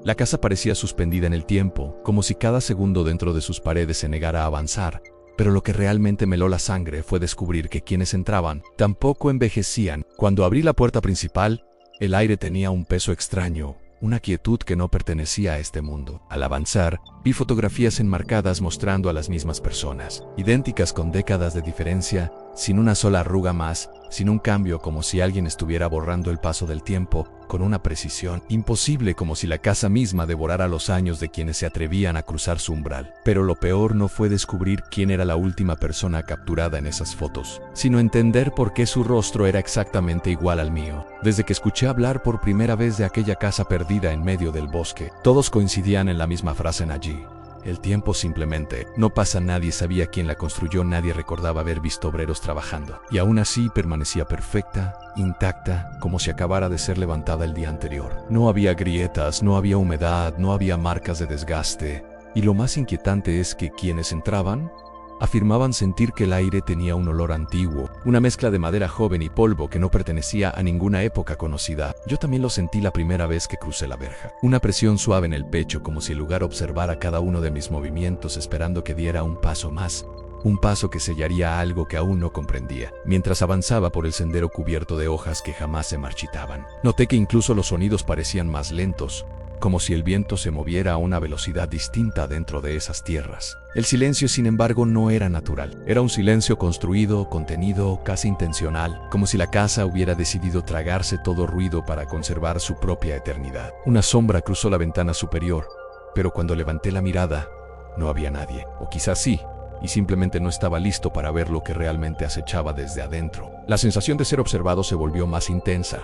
La casa parecía suspendida en el tiempo, como si cada segundo dentro de sus paredes se negara a avanzar. Pero lo que realmente me heló la sangre fue descubrir que quienes entraban tampoco envejecían. Cuando abrí la puerta principal, el aire tenía un peso extraño, una quietud que no pertenecía a este mundo. Al avanzar, vi fotografías enmarcadas mostrando a las mismas personas, idénticas con décadas de diferencia, sin una sola arruga más, sin un cambio, como si alguien estuviera borrando el paso del tiempo, con una precisión imposible, como si la casa misma devorara los años de quienes se atrevían a cruzar su umbral. Pero lo peor no fue descubrir quién era la última persona capturada en esas fotos, sino entender por qué su rostro era exactamente igual al mío. Desde que escuché hablar por primera vez de aquella casa perdida en medio del bosque, todos coincidían en la misma frase allí: el tiempo simplemente no pasa. Nadie sabía quién la construyó, nadie recordaba haber visto obreros trabajando. Y aún así permanecía perfecta, intacta, como si acabara de ser levantada el día anterior. No había grietas, no había humedad, no había marcas de desgaste. Y lo más inquietante es que quienes entraban afirmaban sentir que el aire tenía un olor antiguo, una mezcla de madera joven y polvo que no pertenecía a ninguna época conocida. Yo también lo sentí la primera vez que crucé la verja. Una presión suave en el pecho, como si el lugar observara cada uno de mis movimientos esperando que diera un paso más. Un paso que sellaría algo que aún no comprendía. Mientras avanzaba por el sendero cubierto de hojas que jamás se marchitaban, noté que incluso los sonidos parecían más lentos, como si el viento se moviera a una velocidad distinta dentro de esas tierras. El silencio, sin embargo, no era natural. Era un silencio construido, contenido, casi intencional, como si la casa hubiera decidido tragarse todo ruido para conservar su propia eternidad. Una sombra cruzó la ventana superior, pero cuando levanté la mirada, no había nadie. O quizás sí, y simplemente no estaba listo para ver lo que realmente acechaba desde adentro. La sensación de ser observado se volvió más intensa,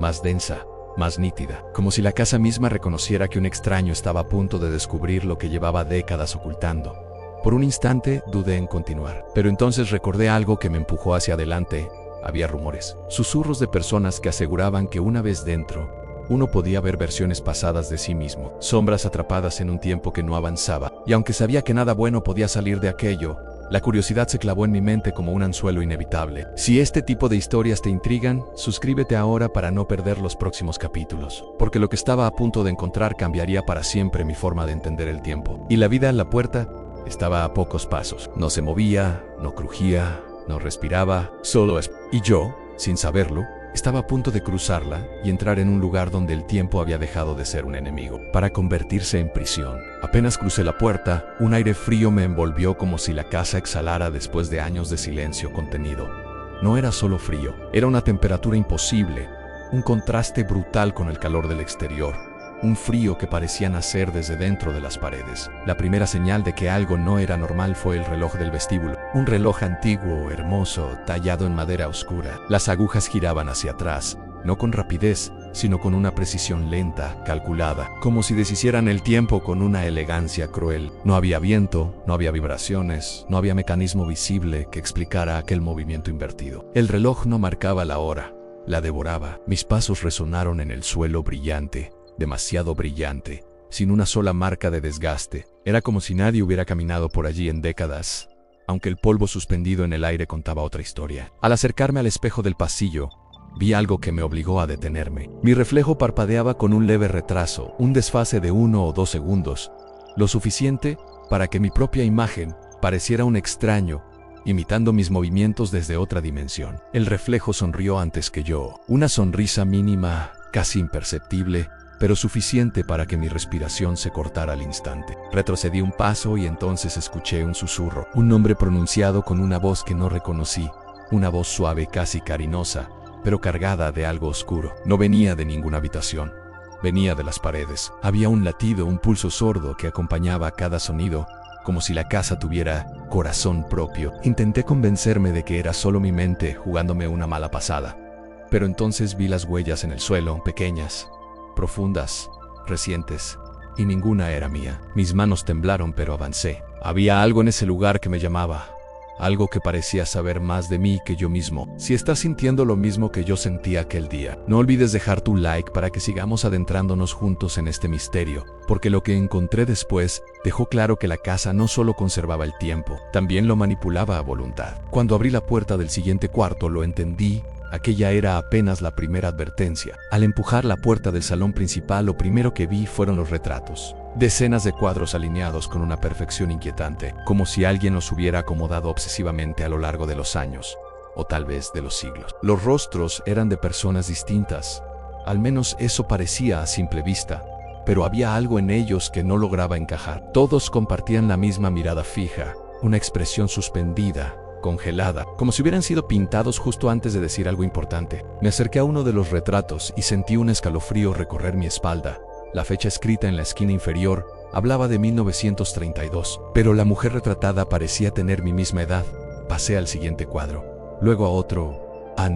más densa, más nítida, como si la casa misma reconociera que un extraño estaba a punto de descubrir lo que llevaba décadas ocultando. Por un instante dudé en continuar, pero entonces recordé algo que me empujó hacia adelante. Había rumores, susurros de personas que aseguraban que una vez dentro, uno podía ver versiones pasadas de sí mismo, sombras atrapadas en un tiempo que no avanzaba, y aunque sabía que nada bueno podía salir de aquello, la curiosidad se clavó en mi mente como un anzuelo inevitable. Si este tipo de historias te intrigan, suscríbete ahora para no perder los próximos capítulos, porque lo que estaba a punto de encontrar cambiaría para siempre mi forma de entender el tiempo. Y la vida en la puerta estaba a pocos pasos. No se movía, no crujía, no respiraba, solo y yo, sin saberlo, estaba a punto de cruzarla y entrar en un lugar donde el tiempo había dejado de ser un enemigo, para convertirse en prisión. Apenas crucé la puerta, un aire frío me envolvió como si la casa exhalara después de años de silencio contenido. No era solo frío, era una temperatura imposible, un contraste brutal con el calor del exterior. Un frío que parecía nacer desde dentro de las paredes. La primera señal de que algo no era normal fue el reloj del vestíbulo. Un reloj antiguo, hermoso, tallado en madera oscura. Las agujas giraban hacia atrás, no con rapidez, sino con una precisión lenta, calculada, como si deshicieran el tiempo con una elegancia cruel. No había viento, no había vibraciones, no había mecanismo visible que explicara aquel movimiento invertido. El reloj no marcaba la hora, la devoraba. Mis pasos resonaron en el suelo brillante, demasiado brillante, sin una sola marca de desgaste. Era como si nadie hubiera caminado por allí en décadas, aunque el polvo suspendido en el aire contaba otra historia. Al acercarme al espejo del pasillo, vi algo que me obligó a detenerme. Mi reflejo parpadeaba con un leve retraso, un desfase de 1 o 2 segundos, lo suficiente para que mi propia imagen pareciera un extraño, imitando mis movimientos desde otra dimensión. El reflejo sonrió antes que yo, una sonrisa mínima, casi imperceptible, pero suficiente para que mi respiración se cortara al instante. Retrocedí un paso y entonces escuché un susurro, un nombre pronunciado con una voz que no reconocí, una voz suave, casi cariñosa, pero cargada de algo oscuro. No venía de ninguna habitación, venía de las paredes. Había un latido, un pulso sordo que acompañaba cada sonido, como si la casa tuviera corazón propio. Intenté convencerme de que era solo mi mente jugándome una mala pasada, pero entonces vi las huellas en el suelo, pequeñas, profundas, recientes, y ninguna era mía. Mis manos temblaron, pero avancé. Había algo en ese lugar que me llamaba, algo que parecía saber más de mí que yo mismo. Si estás sintiendo lo mismo que yo sentí aquel día, no olvides dejar tu like para que sigamos adentrándonos juntos en este misterio, porque lo que encontré después dejó claro que la casa no solo conservaba el tiempo, también lo manipulaba a voluntad. Cuando abrí la puerta del siguiente cuarto lo entendí, Aquella era apenas la primera advertencia. Al empujar la puerta del salón principal, lo primero que vi fueron los retratos. Decenas de cuadros alineados con una perfección inquietante, como si alguien los hubiera acomodado obsesivamente a lo largo de los años, o tal vez de los siglos. Los rostros eran de personas distintas, al menos eso parecía a simple vista, pero había algo en ellos que no lograba encajar. Todos compartían la misma mirada fija, una expresión suspendida, congelada, como si hubieran sido pintados justo antes de decir algo importante. Me acerqué a uno de los retratos y sentí un escalofrío recorrer mi espalda. La fecha escrita en la esquina inferior hablaba de 1932, pero la mujer retratada parecía tener mi misma edad. Pasé al siguiente cuadro, luego a otro,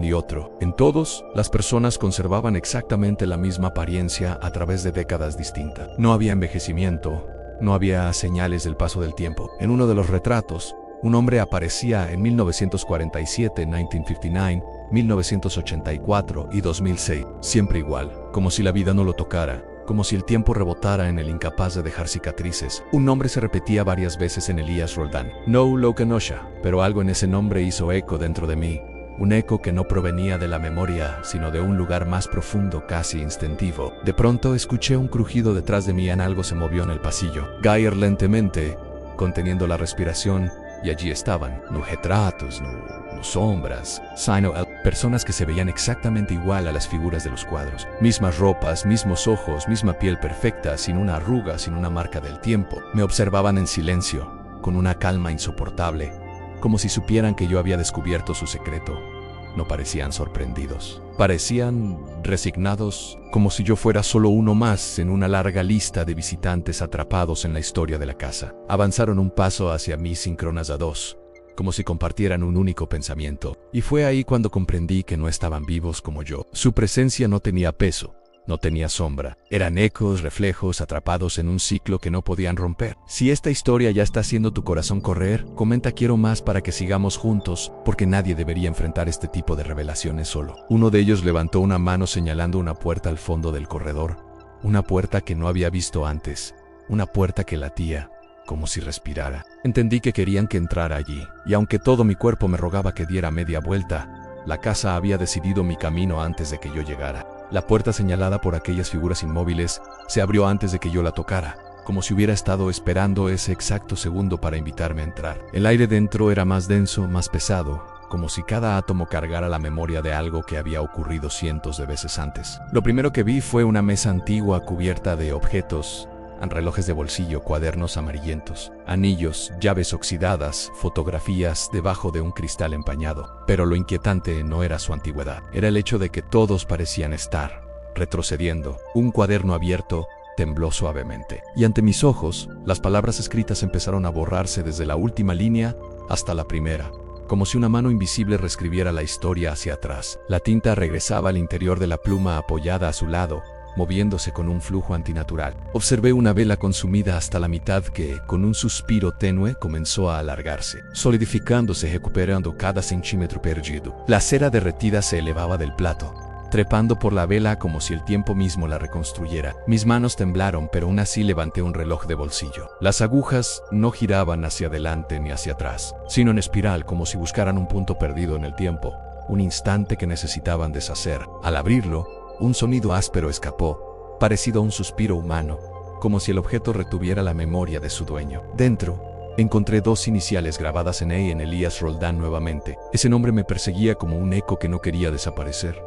y otro. En todos, las personas conservaban exactamente la misma apariencia a través de décadas distintas. No había envejecimiento, no había señales del paso del tiempo. En uno de los retratos, un hombre aparecía en 1947, 1959, 1984 y 2006, siempre igual, como si la vida no lo tocara, como si el tiempo rebotara en el incapaz de dejar cicatrices. Un nombre se repetía varias veces en Elías Roldán, No Locanosha, pero algo en ese nombre hizo eco dentro de mí. Un eco que no provenía de la memoria, sino de un lugar más profundo, casi instintivo. De pronto escuché un crujido detrás de mí y algo se movió en el pasillo. Gair lentamente, conteniendo la respiración, y allí estaban, no retratos, no sombras, sino personas que se veían exactamente igual a las figuras de los cuadros. Mismas ropas, mismos ojos, misma piel perfecta, sin una arruga, sin una marca del tiempo. Me observaban en silencio, con una calma insoportable, como si supieran que yo había descubierto su secreto. No parecían sorprendidos. Parecían resignados, como si yo fuera solo uno más en una larga lista de visitantes atrapados en la historia de la casa. Avanzaron un paso hacia mí sincronizados, como si compartieran un único pensamiento. Y fue ahí cuando comprendí que no estaban vivos como yo. Su presencia no tenía peso. No tenía sombra. Eran ecos, reflejos, atrapados en un ciclo que no podían romper. Si esta historia ya está haciendo tu corazón correr, comenta quiero más para que sigamos juntos, porque nadie debería enfrentar este tipo de revelaciones solo. Uno de ellos levantó una mano señalando una puerta al fondo del corredor. Una puerta que no había visto antes. Una puerta que latía, como si respirara. Entendí que querían que entrara allí, y aunque todo mi cuerpo me rogaba que diera media vuelta, la casa había decidido mi camino antes de que yo llegara. La puerta señalada por aquellas figuras inmóviles se abrió antes de que yo la tocara, como si hubiera estado esperando ese exacto segundo para invitarme a entrar. El aire dentro era más denso, más pesado, como si cada átomo cargara la memoria de algo que había ocurrido cientos de veces antes. Lo primero que vi fue una mesa antigua cubierta de objetos, relojes de bolsillo, cuadernos amarillentos, anillos, llaves oxidadas, fotografías debajo de un cristal empañado. Pero lo inquietante no era su antigüedad, era el hecho de que todos parecían estar retrocediendo. Un cuaderno abierto tembló suavemente, y ante mis ojos, las palabras escritas empezaron a borrarse desde la última línea hasta la primera, como si una mano invisible reescribiera la historia hacia atrás. La tinta regresaba al interior de la pluma apoyada a su lado, moviéndose con un flujo antinatural. Observé una vela consumida hasta la mitad que, con un suspiro tenue, comenzó a alargarse, solidificándose, recuperando cada centímetro perdido. La cera derretida se elevaba del plato, trepando por la vela como si el tiempo mismo la reconstruyera. Mis manos temblaron, pero aún así levanté un reloj de bolsillo. Las agujas no giraban hacia adelante ni hacia atrás, sino en espiral, como si buscaran un punto perdido en el tiempo, un instante que necesitaban deshacer. Al abrirlo, un sonido áspero escapó, parecido a un suspiro humano, como si el objeto retuviera la memoria de su dueño. Dentro, encontré dos iniciales grabadas en Elías Roldán nuevamente. Ese nombre me perseguía como un eco que no quería desaparecer.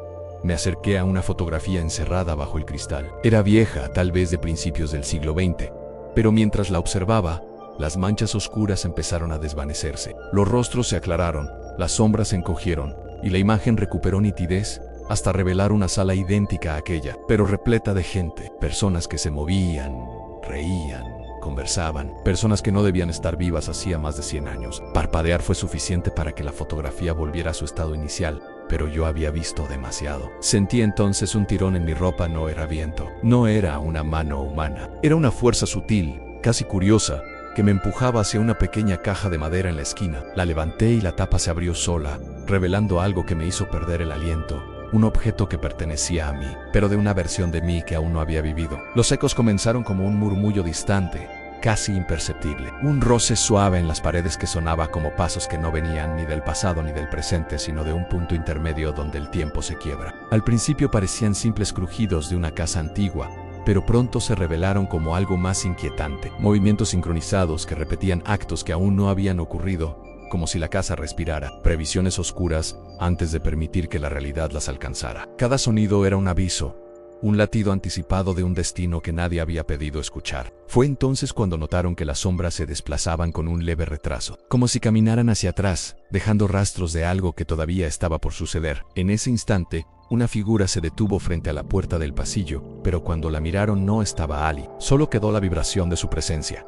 Me acerqué a una fotografía encerrada bajo el cristal. Era vieja, tal vez de principios del siglo XX, pero mientras la observaba, las manchas oscuras empezaron a desvanecerse. Los rostros se aclararon, las sombras se encogieron, y la imagen recuperó nitidez, hasta revelar una sala idéntica a aquella, pero repleta de gente, personas que se movían, reían, conversaban, personas que no debían estar vivas hacía más de 100 años. Parpadear fue suficiente para que la fotografía volviera a su estado inicial, pero yo había visto demasiado. Sentí entonces un tirón en mi ropa. No era viento, no era una mano humana, era una fuerza sutil, casi curiosa, que me empujaba hacia una pequeña caja de madera en la esquina. La levanté y la tapa se abrió sola, revelando algo que me hizo perder el aliento. Un objeto que pertenecía a mí, pero de una versión de mí que aún no había vivido. Los ecos comenzaron como un murmullo distante, casi imperceptible. Un roce suave en las paredes que sonaba como pasos que no venían ni del pasado ni del presente, sino de un punto intermedio donde el tiempo se quiebra. Al principio parecían simples crujidos de una casa antigua, pero pronto se revelaron como algo más inquietante. Movimientos sincronizados que repetían actos que aún no habían ocurrido, como si la casa respirara. Previsiones oscuras antes de permitir que la realidad las alcanzara. Cada sonido era un aviso, un latido anticipado de un destino que nadie había pedido escuchar. Fue entonces cuando notaron que las sombras se desplazaban con un leve retraso, como si caminaran hacia atrás, dejando rastros de algo que todavía estaba por suceder. En ese instante, una figura se detuvo frente a la puerta del pasillo, pero cuando la miraron no estaba Ali, solo quedó la vibración de su presencia.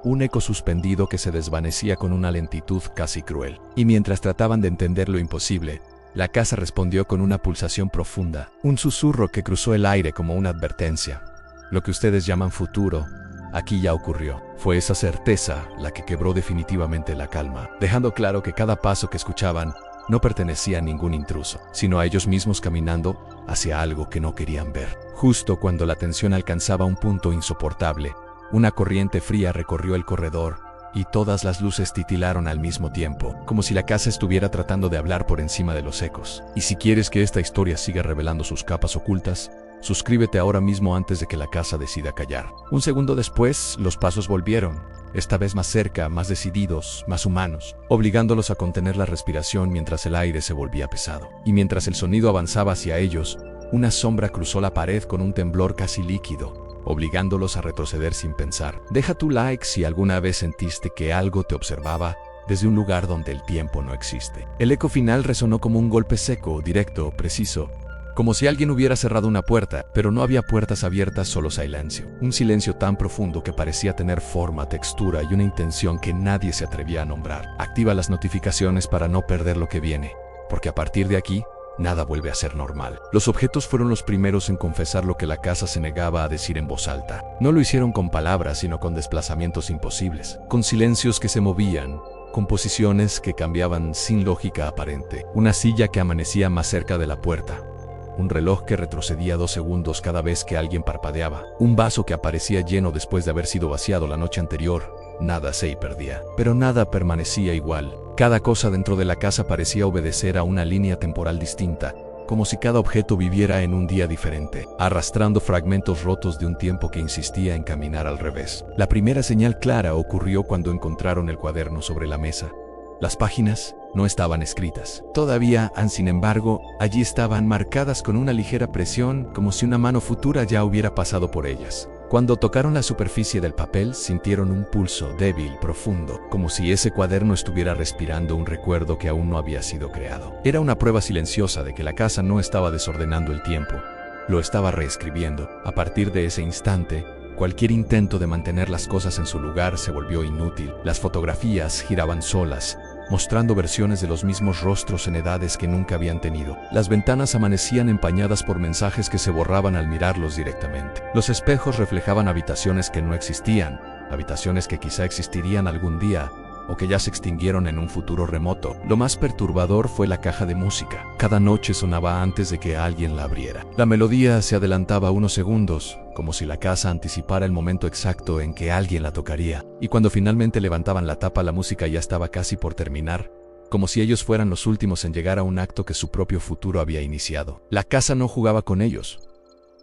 Un eco suspendido que se desvanecía con una lentitud casi cruel. Y mientras trataban de entender lo imposible, la casa respondió con una pulsación profunda, un susurro que cruzó el aire como una advertencia. Lo que ustedes llaman futuro, aquí ya ocurrió. Fue esa certeza la que quebró definitivamente la calma, dejando claro que cada paso que escuchaban no pertenecía a ningún intruso, sino a ellos mismos caminando hacia algo que no querían ver. Justo cuando la tensión alcanzaba un punto insoportable, una corriente fría recorrió el corredor, y todas las luces titilaron al mismo tiempo, como si la casa estuviera tratando de hablar por encima de los ecos. Y si quieres que esta historia siga revelando sus capas ocultas, suscríbete ahora mismo antes de que la casa decida callar. Un segundo después, los pasos volvieron, esta vez más cerca, más decididos, más humanos, obligándolos a contener la respiración mientras el aire se volvía pesado. Y mientras el sonido avanzaba hacia ellos, una sombra cruzó la pared con un temblor casi líquido, obligándolos a retroceder sin pensar. Deja tu like si alguna vez sentiste que algo te observaba desde un lugar donde el tiempo no existe. El eco final resonó como un golpe seco, directo, preciso, como si alguien hubiera cerrado una puerta, pero no había puertas abiertas, solo silencio. Un silencio tan profundo que parecía tener forma, textura y una intención que nadie se atrevía a nombrar. Activa las notificaciones para no perder lo que viene, porque a partir de aquí, nada vuelve a ser normal. Los objetos fueron los primeros en confesar lo que la casa se negaba a decir en voz alta. No lo hicieron con palabras, sino con desplazamientos imposibles, con silencios que se movían, con posiciones que cambiaban sin lógica aparente. Una silla que amanecía más cerca de la puerta, un reloj que retrocedía 2 segundos cada vez que alguien parpadeaba, un vaso que aparecía lleno después de haber sido vaciado la noche anterior. Nada se perdía, pero nada permanecía igual. Cada cosa dentro de la casa parecía obedecer a una línea temporal distinta, como si cada objeto viviera en un día diferente, arrastrando fragmentos rotos de un tiempo que insistía en caminar al revés. La primera señal clara ocurrió cuando encontraron el cuaderno sobre la mesa. Las páginas no estaban escritas. Todavía, sin embargo, allí estaban marcadas con una ligera presión, como si una mano futura ya hubiera pasado por ellas. Cuando tocaron la superficie del papel, sintieron un pulso débil, profundo, como si ese cuaderno estuviera respirando un recuerdo que aún no había sido creado. Era una prueba silenciosa de que la casa no estaba desordenando el tiempo, lo estaba reescribiendo. A partir de ese instante, cualquier intento de mantener las cosas en su lugar se volvió inútil. Las fotografías giraban solas, mostrando versiones de los mismos rostros en edades que nunca habían tenido. Las ventanas amanecían empañadas por mensajes que se borraban al mirarlos directamente. Los espejos reflejaban habitaciones que no existían, habitaciones que quizá existirían algún día, o que ya se extinguieron en un futuro remoto. Lo más perturbador fue la caja de música. Cada noche sonaba antes de que alguien la abriera. La melodía se adelantaba unos segundos, como si la casa anticipara el momento exacto en que alguien la tocaría. Y cuando finalmente levantaban la tapa, la música ya estaba casi por terminar, como si ellos fueran los últimos en llegar a un acto que su propio futuro había iniciado. La casa no jugaba con ellos.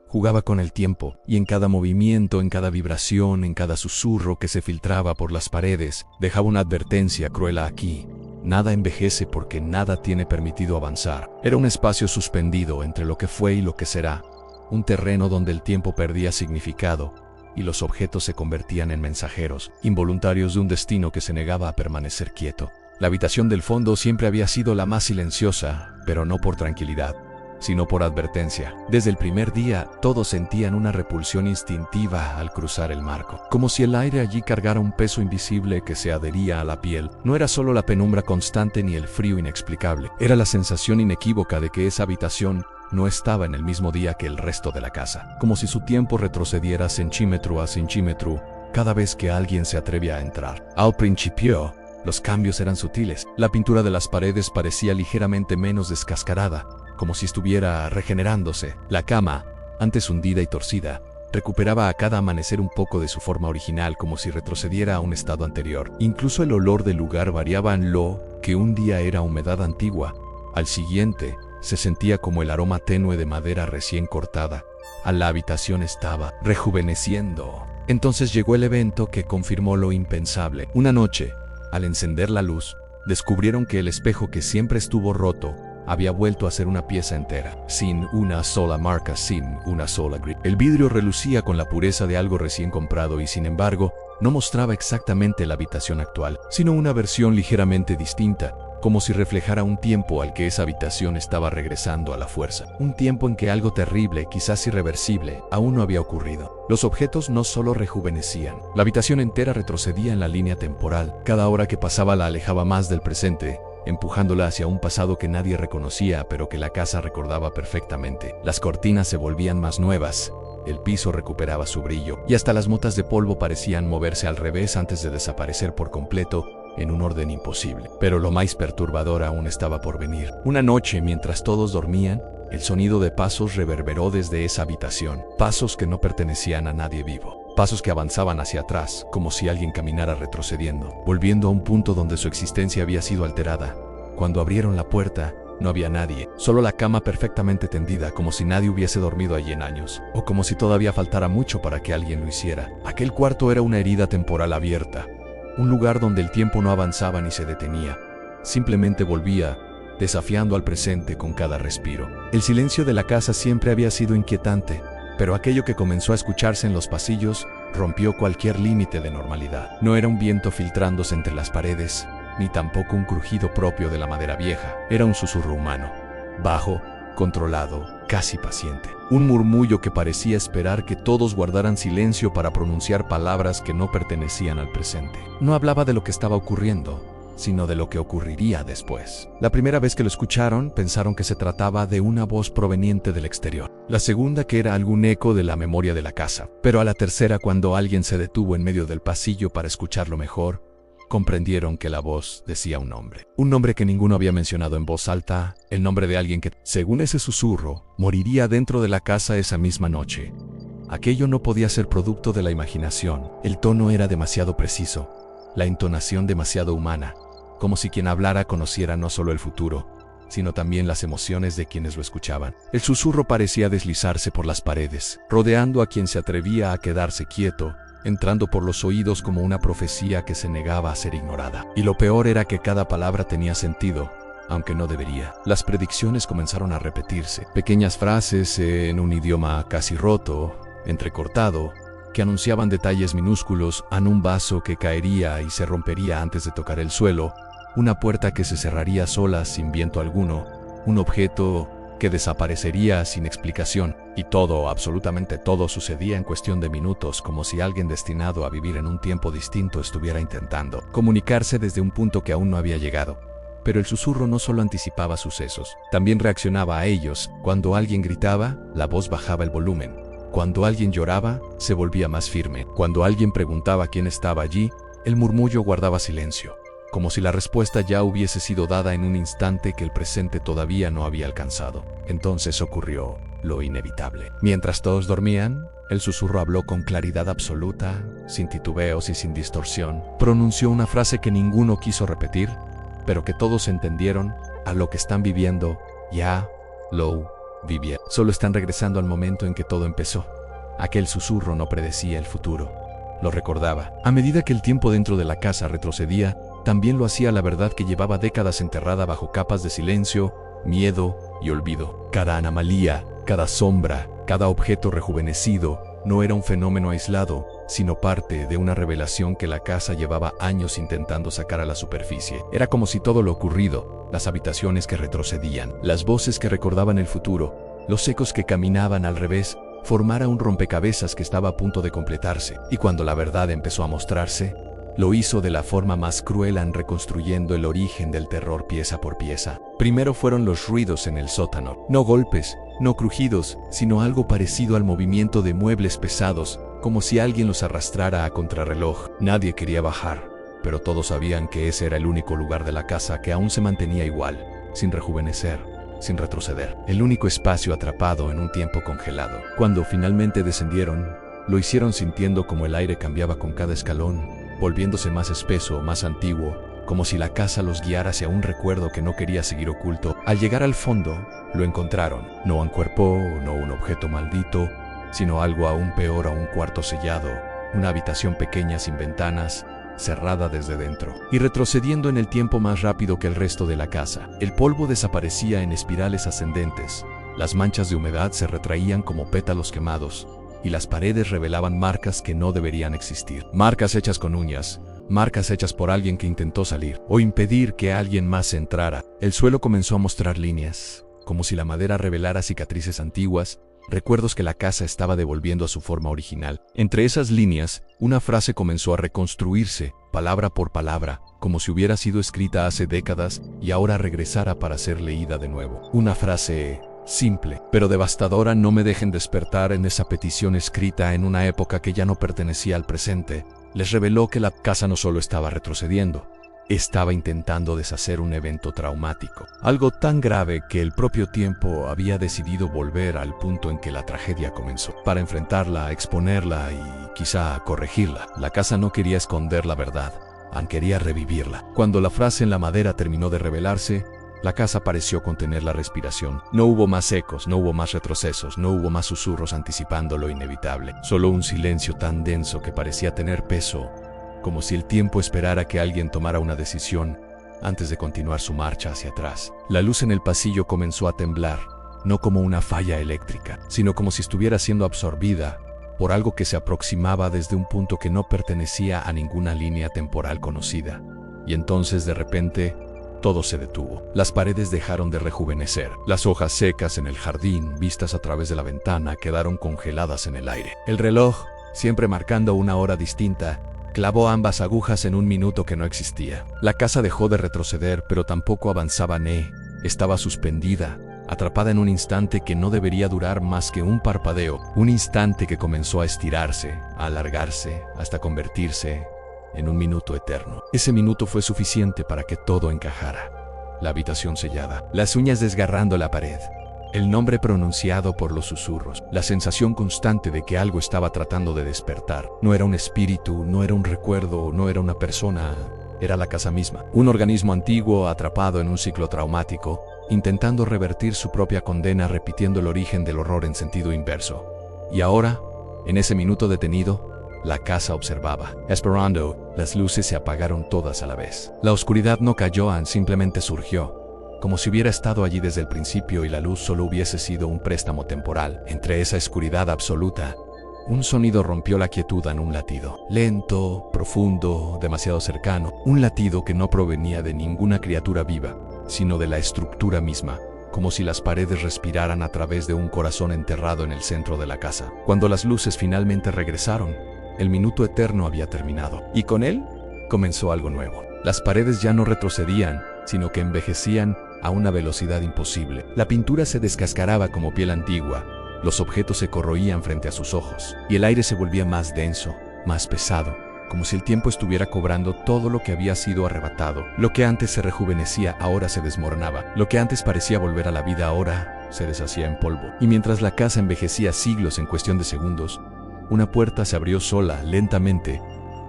Jugaba con el tiempo, y en cada movimiento, en cada vibración, en cada susurro que se filtraba por las paredes, dejaba una advertencia cruel aquí. Nada envejece porque nada tiene permitido avanzar. Era un espacio suspendido entre lo que fue y lo que será, un terreno donde el tiempo perdía significado, y los objetos se convertían en mensajeros, involuntarios de un destino que se negaba a permanecer quieto. La habitación del fondo siempre había sido la más silenciosa, pero no por tranquilidad, sino por advertencia. Desde el primer día, todos sentían una repulsión instintiva al cruzar el marco, como si el aire allí cargara un peso invisible que se adhería a la piel. No era solo la penumbra constante ni el frío inexplicable, era la sensación inequívoca de que esa habitación no estaba en el mismo día que el resto de la casa, como si su tiempo retrocediera centímetro a centímetro cada vez que alguien se atrevía a entrar. Al principio, los cambios eran sutiles. La pintura de las paredes parecía ligeramente menos descascarada, como si estuviera regenerándose. La cama, antes hundida y torcida, Recuperaba a cada amanecer un poco de su forma original, como si retrocediera a un estado anterior. Incluso el olor del lugar variaba en lo que un día era humedad antigua. Al siguiente, se sentía como el aroma tenue de madera recién cortada. La habitación estaba rejuveneciendo. Entonces llegó el evento que confirmó lo impensable. Una noche, al encender la luz, descubrieron que el espejo que siempre estuvo roto había vuelto a ser una pieza entera, sin una sola marca, sin una sola grilla. El vidrio relucía con la pureza de algo recién comprado y, sin embargo, no mostraba exactamente la habitación actual, sino una versión ligeramente distinta, como si reflejara un tiempo al que esa habitación estaba regresando a la fuerza. Un tiempo en que algo terrible, quizás irreversible, aún no había ocurrido. Los objetos no solo rejuvenecían, la habitación entera retrocedía en la línea temporal. Cada hora que pasaba la alejaba más del presente, empujándola hacia un pasado que nadie reconocía, pero que la casa recordaba perfectamente. Las cortinas se volvían más nuevas, el piso recuperaba su brillo, y hasta las motas de polvo parecían moverse al revés antes de desaparecer por completo, en un orden imposible. Pero lo más perturbador aún estaba por venir. Una noche, mientras todos dormían, el sonido de pasos reverberó desde esa habitación. Pasos que no pertenecían a nadie vivo. Pasos que avanzaban hacia atrás, como si alguien caminara retrocediendo, volviendo a un punto donde su existencia había sido alterada. Cuando abrieron la puerta, no había nadie, solo la cama perfectamente tendida, como si nadie hubiese dormido allí en años, o como si todavía faltara mucho para que alguien lo hiciera. Aquel cuarto era una herida temporal abierta, un lugar donde el tiempo no avanzaba ni se detenía, simplemente volvía, desafiando al presente con cada respiro. El silencio de la casa siempre había sido inquietante, pero aquello que comenzó a escucharse en los pasillos rompió cualquier límite de normalidad. No era un viento filtrándose entre las paredes, ni tampoco un crujido propio de la madera vieja. Era un susurro humano, bajo, controlado, casi paciente. Un murmullo que parecía esperar que todos guardaran silencio para pronunciar palabras que no pertenecían al presente. No hablaba de lo que estaba ocurriendo, sino de lo que ocurriría después. La primera vez que lo escucharon, pensaron que se trataba de una voz proveniente del exterior. La segunda, que era algún eco de la memoria de la casa. Pero a la tercera, cuando alguien se detuvo en medio del pasillo para escucharlo mejor, comprendieron que la voz decía un nombre. Un nombre que ninguno había mencionado en voz alta, el nombre de alguien que, según ese susurro, moriría dentro de la casa esa misma noche. Aquello no podía ser producto de la imaginación. El tono era demasiado preciso, la entonación demasiado humana, como si quien hablara conociera no solo el futuro, sino también las emociones de quienes lo escuchaban. El susurro parecía deslizarse por las paredes, rodeando a quien se atrevía a quedarse quieto, entrando por los oídos como una profecía que se negaba a ser ignorada. Y lo peor era que cada palabra tenía sentido, aunque no debería. Las predicciones comenzaron a repetirse, pequeñas frases en un idioma casi roto, entrecortado, que anunciaban detalles minúsculos, en un vaso que caería y se rompería antes de tocar el suelo, una puerta que se cerraría sola sin viento alguno, un objeto que desaparecería sin explicación, y todo, absolutamente todo, sucedía en cuestión de minutos, como si alguien destinado a vivir en un tiempo distinto estuviera intentando comunicarse desde un punto que aún no había llegado. Pero el susurro no solo anticipaba sucesos, también reaccionaba a ellos. Cuando alguien gritaba, la voz bajaba el volumen. Cuando alguien lloraba, se volvía más firme. Cuando alguien preguntaba quién estaba allí, el murmullo guardaba silencio, como si la respuesta ya hubiese sido dada en un instante que el presente todavía no había alcanzado. Entonces ocurrió lo inevitable. Mientras todos dormían, el susurro habló con claridad absoluta, sin titubeos y sin distorsión. Pronunció una frase que ninguno quiso repetir, pero que todos entendieron: a lo que están viviendo, ya lo vivieron. Solo están regresando al momento en que todo empezó. Aquel susurro no predecía el futuro, lo recordaba. A medida que el tiempo dentro de la casa retrocedía, también lo hacía la verdad que llevaba décadas enterrada bajo capas de silencio, miedo y olvido. Cada anomalía, cada sombra, cada objeto rejuvenecido, no era un fenómeno aislado, sino parte de una revelación que la casa llevaba años intentando sacar a la superficie. Era como si todo lo ocurrido, las habitaciones que retrocedían, las voces que recordaban el futuro, los ecos que caminaban al revés, formara un rompecabezas que estaba a punto de completarse. Y cuando la verdad empezó a mostrarse, lo hizo de la forma más cruel, reconstruyendo el origen del terror pieza por pieza. Primero fueron los ruidos en el sótano. No golpes, no crujidos, sino algo parecido al movimiento de muebles pesados, como si alguien los arrastrara a contrarreloj. Nadie quería bajar, pero todos sabían que ese era el único lugar de la casa que aún se mantenía igual, sin rejuvenecer, sin retroceder. El único espacio atrapado en un tiempo congelado. Cuando finalmente descendieron, lo hicieron sintiendo como el aire cambiaba con cada escalón, volviéndose más espeso, más antiguo, como si la casa los guiara hacia un recuerdo que no quería seguir oculto. Al llegar al fondo, lo encontraron. No un cuerpo, no un objeto maldito, sino algo aún peor, a un cuarto sellado, una habitación pequeña sin ventanas, cerrada desde dentro, y retrocediendo en el tiempo más rápido que el resto de la casa. El polvo desaparecía en espirales ascendentes, las manchas de humedad se retraían como pétalos quemados, y las paredes revelaban marcas que no deberían existir. Marcas hechas con uñas, marcas hechas por alguien que intentó salir, o impedir que alguien más entrara. El suelo comenzó a mostrar líneas, como si la madera revelara cicatrices antiguas, recuerdos que la casa estaba devolviendo a su forma original. Entre esas líneas, una frase comenzó a reconstruirse, palabra por palabra, como si hubiera sido escrita hace décadas y ahora regresara para ser leída de nuevo. Una frase simple, pero devastadora: no me dejen despertar. En esa petición escrita en una época que ya no pertenecía al presente, les reveló que la casa no solo estaba retrocediendo, estaba intentando deshacer un evento traumático, algo tan grave que el propio tiempo había decidido volver al punto en que la tragedia comenzó, para enfrentarla, exponerla y quizá corregirla. La casa no quería esconder la verdad, quería revivirla. Cuando la frase en la madera terminó de revelarse, la casa pareció contener la respiración. No hubo más ecos, no hubo más retrocesos, no hubo más susurros anticipando lo inevitable. Solo un silencio tan denso que parecía tener peso, como si el tiempo esperara que alguien tomara una decisión antes de continuar su marcha hacia atrás. La luz en el pasillo comenzó a temblar, no como una falla eléctrica, sino como si estuviera siendo absorbida por algo que se aproximaba desde un punto que no pertenecía a ninguna línea temporal conocida. Y entonces, de repente, todo se detuvo. Las paredes dejaron de rejuvenecer. Las hojas secas en el jardín, vistas a través de la ventana, quedaron congeladas en el aire. El reloj, siempre marcando una hora distinta, clavó ambas agujas en un minuto que no existía. La casa dejó de retroceder, pero tampoco avanzaba. Estaba suspendida, atrapada en un instante que no debería durar más que un parpadeo, un instante que comenzó a estirarse, a alargarse, hasta convertirse en un minuto eterno. Ese minuto fue suficiente para que todo encajara. La habitación sellada, las uñas desgarrando la pared, el nombre pronunciado por los susurros, la sensación constante de que algo estaba tratando de despertar. No era un espíritu, no era un recuerdo, no era una persona, era la casa misma. Un organismo antiguo atrapado en un ciclo traumático, intentando revertir su propia condena, repitiendo el origen del horror en sentido inverso. Y ahora, en ese minuto detenido, la casa observaba, esperando. Las luces se apagaron todas a la vez. La oscuridad no cayó, simplemente surgió, como si hubiera estado allí desde el principio y la luz solo hubiese sido un préstamo temporal. Entre esa oscuridad absoluta, un sonido rompió la quietud en un latido. Lento, profundo, demasiado cercano. Un latido que no provenía de ninguna criatura viva, sino de la estructura misma, como si las paredes respiraran a través de un corazón enterrado en el centro de la casa. Cuando las luces finalmente regresaron, el minuto eterno había terminado, y con él comenzó algo nuevo. Las paredes ya no retrocedían, sino que envejecían a una velocidad imposible. La pintura se descascaraba como piel antigua, los objetos se corroían frente a sus ojos, y el aire se volvía más denso, más pesado, como si el tiempo estuviera cobrando todo lo que había sido arrebatado. Lo que antes se rejuvenecía ahora se desmoronaba. Lo que antes parecía volver a la vida ahora se deshacía en polvo. Y mientras la casa envejecía siglos en cuestión de segundos, una puerta se abrió sola, lentamente,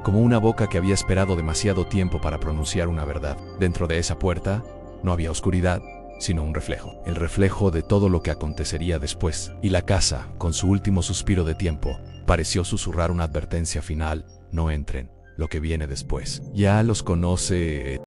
como una boca que había esperado demasiado tiempo para pronunciar una verdad. Dentro de esa puerta no había oscuridad, sino un reflejo. El reflejo de todo lo que acontecería después. Y la casa, con su último suspiro de tiempo, pareció susurrar una advertencia final: no entren, lo que viene después. Ya los conoce.